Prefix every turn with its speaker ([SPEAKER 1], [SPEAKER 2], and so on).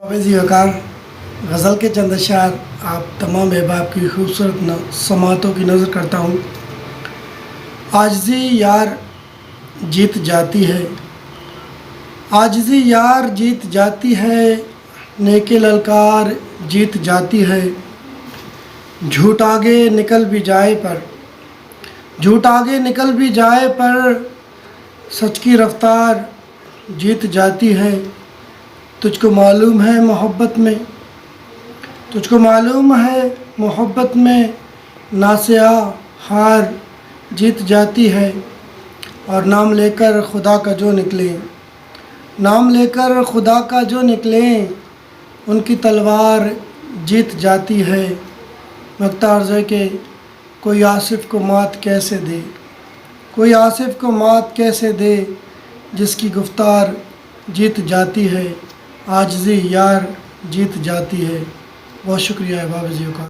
[SPEAKER 1] जी वकार गज़ल के चंद अशार आप तमाम अहबाब की खूबसूरत समातों की नज़र करता हूँ। आजिज़ी यार जीत जाती है, आजिज़ी यार जीत जाती है, नेके ललकार जीत जाती है। झूठ आगे निकल भी जाए पर, झूठ आगे निकल भी जाए पर सच की रफ्तार जीत जाती है। तुझको मालूम है मोहब्बत में, तुझको मालूम है मोहब्बत में नासिया हार जीत जाती है। और नाम लेकर खुदा का जो निकले, नाम लेकर खुदा का जो निकले, उनकी तलवार जीत जाती है। मगता अर्ज़ है कि कोई आसिफ़ को मात कैसे दे, कोई आसिफ़ को मात कैसे दे, जिसकी गुफ्तार जीत जाती है। आजिज़ी यार जीत जाती है। बहुत शुक्रिया अहबाब जी का।